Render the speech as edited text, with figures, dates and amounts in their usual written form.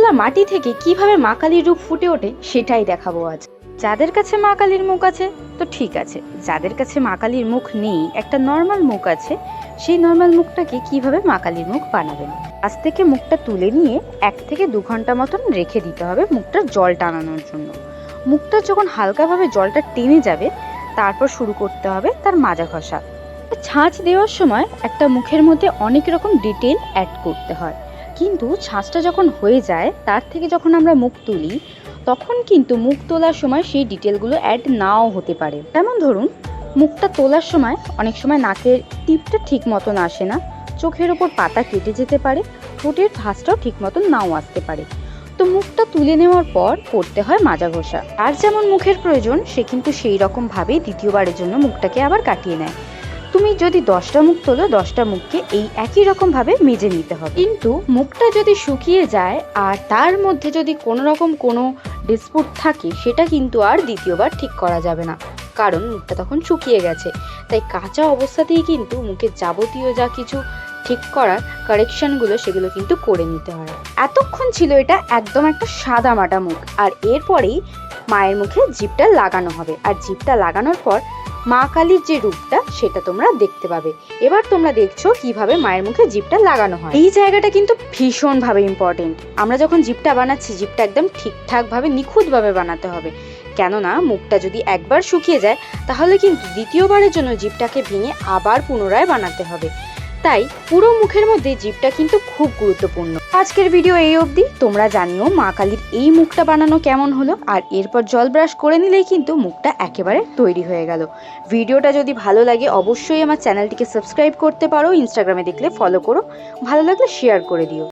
তোলা মাটি থেকে কিভাবে মা কালীর রূপ ফুটে ওঠে সেটাই দেখাবো আজ। যাদের কাছে মা কালীর মুখ আছে তো ঠিক আছে, যাদের কাছে মা কালীর মুখ নেই, একটা নর্মাল মুখ আছে, সেই নর্মাল মুখটাকে কিভাবে মা কালীর মুখ বানাবেন। আজ থেকে মুখটা তুলে নিয়ে 1 থেকে 2 ঘন্টা মতন রেখে দিতে হবে মুখটার জল টানানোর জন্য। মুখটা যখন হালকাভাবে জলটা টেনে যাবে তারপর শুরু করতে হবে তার মাজা ঘষা। ছাঁচ দেওয়ার সময় একটা মুখের মধ্যে অনেক রকম ডিটেল অ্যাড করতে হয়, কিন্তু ছাঁচটা যখন হয়ে যায় তার থেকে যখন আমরা মুখ তুলি তখন কিন্তু মুখ তোলার সময় সেই ডিটেলগুলো অ্যাড নাও হতে পারে। যেমন ধরুন, মুখটা তোলার সময় অনেক সময় নাকের টিপটা ঠিক মতন আসে না, চোখের ওপর পাতা কেটে যেতে পারে, ঠোঁটের ভাঁজটাও ঠিক মতন নাও আসতে পারে। তো মুখটা তুলে নেওয়ার পর করতে হয় মাজা ঘষা। আর যেমন মুখের প্রয়োজন সে কিন্তু সেই রকমভাবেই দ্বিতীয়বারের জন্য মুখটাকে আবার কাটিয়ে নেয়। তুমি যদি 10টা মুখ তোলো 10টা মুখকে এই একই রকমভাবে মেজে নিতে হবে। কিন্তু মুখটা যদি শুকিয়ে যায় আর তার মধ্যে যদি কোনো রকম কোনো ডিসপুট থাকে সেটা কিন্তু আর দ্বিতীয়বার ঠিক করা যাবে না, কারণ মুখটা তখন শুকিয়ে গেছে। তাই কাঁচা অবস্থাতেই কিন্তু মুখের যাবতীয় যা কিছু ঠিক করার কারেকশনগুলো সেগুলো কিন্তু করে নিতে হয়। এতক্ষণ ছিল এটা একদম একটা সাদা মাটা মুখ, আর এরপরেই মায়ের মুখে জিভটা লাগানো হবে। আর জিভটা লাগানোর পর মা কালীর যে রূপটা সেটা তোমরা দেখতে পাবে। এবার তোমরা দেখছো কিভাবে মায়ের মুখে জিভটা লাগানো হয়। এই জায়গাটা কিন্তু ভীষণভাবে ইম্পর্টেন্ট। আমরা যখন জিভটা বানাচ্ছি জিভটা একদম ঠিকঠাকভাবে নিখুঁতভাবে বানাতে হবে, কেননা মুখটা যদি একবার শুকিয়ে যায় তাহলে কিন্তু দ্বিতীয়বারের জন্য জিভটাকে ভেঙে আবার পুনরায় বানাতে হবে। তাই পুরো মুখের মধ্যে জিভটা কিন্তু খুব গুরুত্বপূর্ণ। আজকের ভিডিও এই অবধি। তোমরা জানিও মা কালীর এই মুখটা বানানো কেমন হলো, আর এরপর জল ব্রাশ করে নিলেই কিন্তু মুখটা একেবারে তৈরি হয়ে গেল। ভিডিওটা যদি ভালো লাগে অবশ্যই আমার চ্যানেলটিকে সাবস্ক্রাইব করতে পারো, ইনস্টাগ্রামে দেখলে ফলো করো, ভালো লাগলে শেয়ার করে দিও।